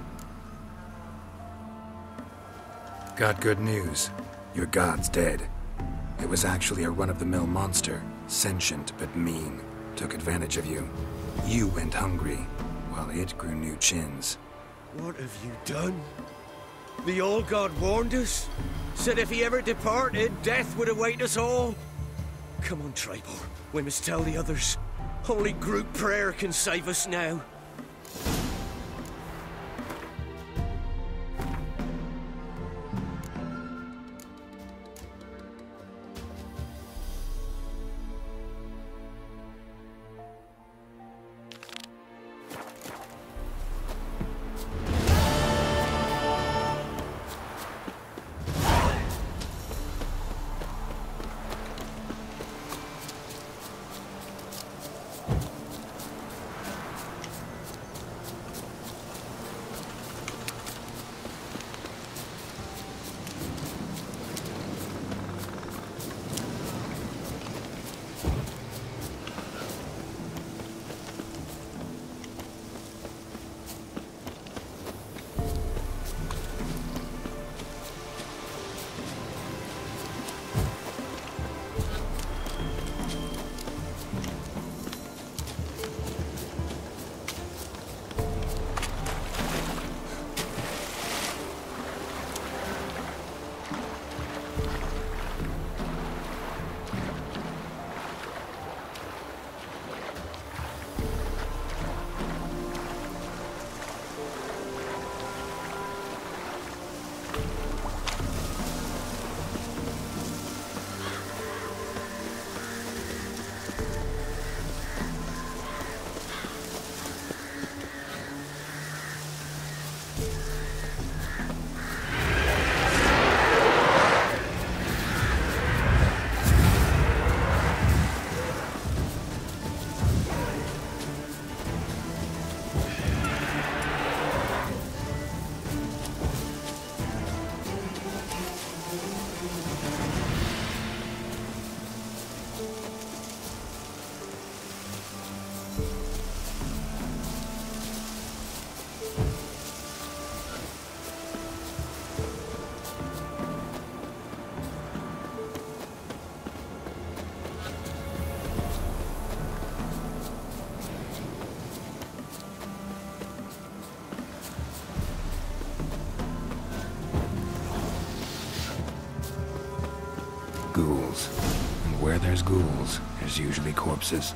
Got good news. Your god's dead. It was actually a run-of-the-mill monster. Sentient, but mean. Took advantage of you. You went hungry, while it grew new chins. What have you done? The old god warned us. Said if he ever departed, death would await us all. Come on, Tribor. We must tell the others. Only group prayer can save us now. Ghouls. And where there's ghouls, there's usually corpses.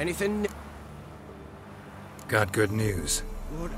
Anything? Got good news. What?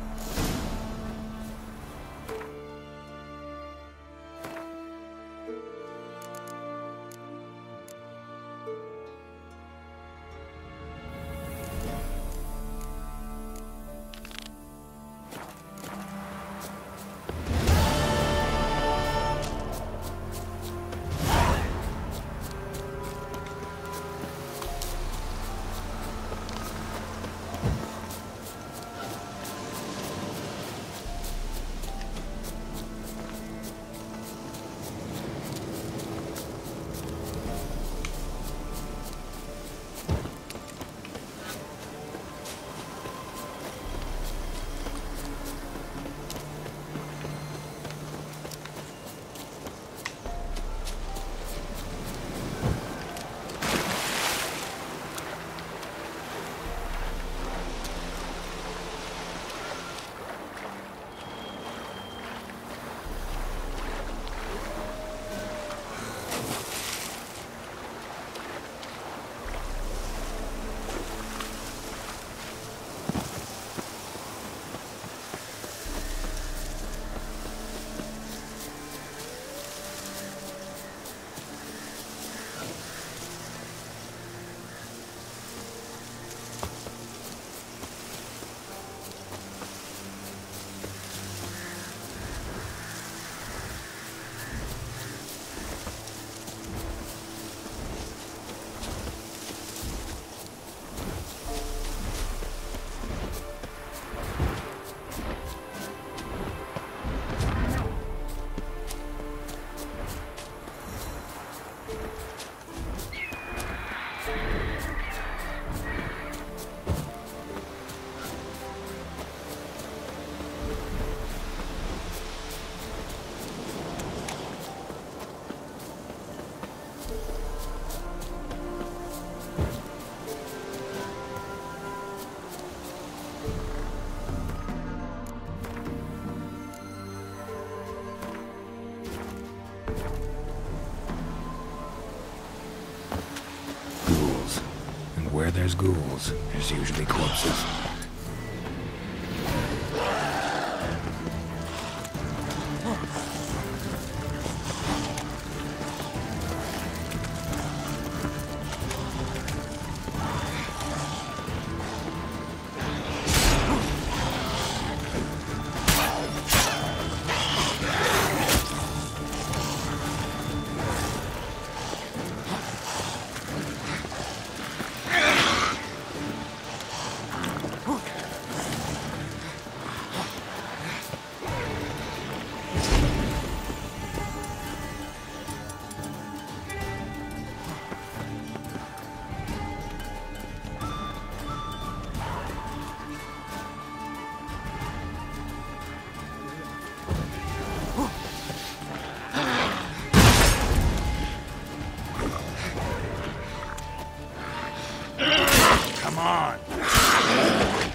Where there's ghouls, there's usually corpses. Come on.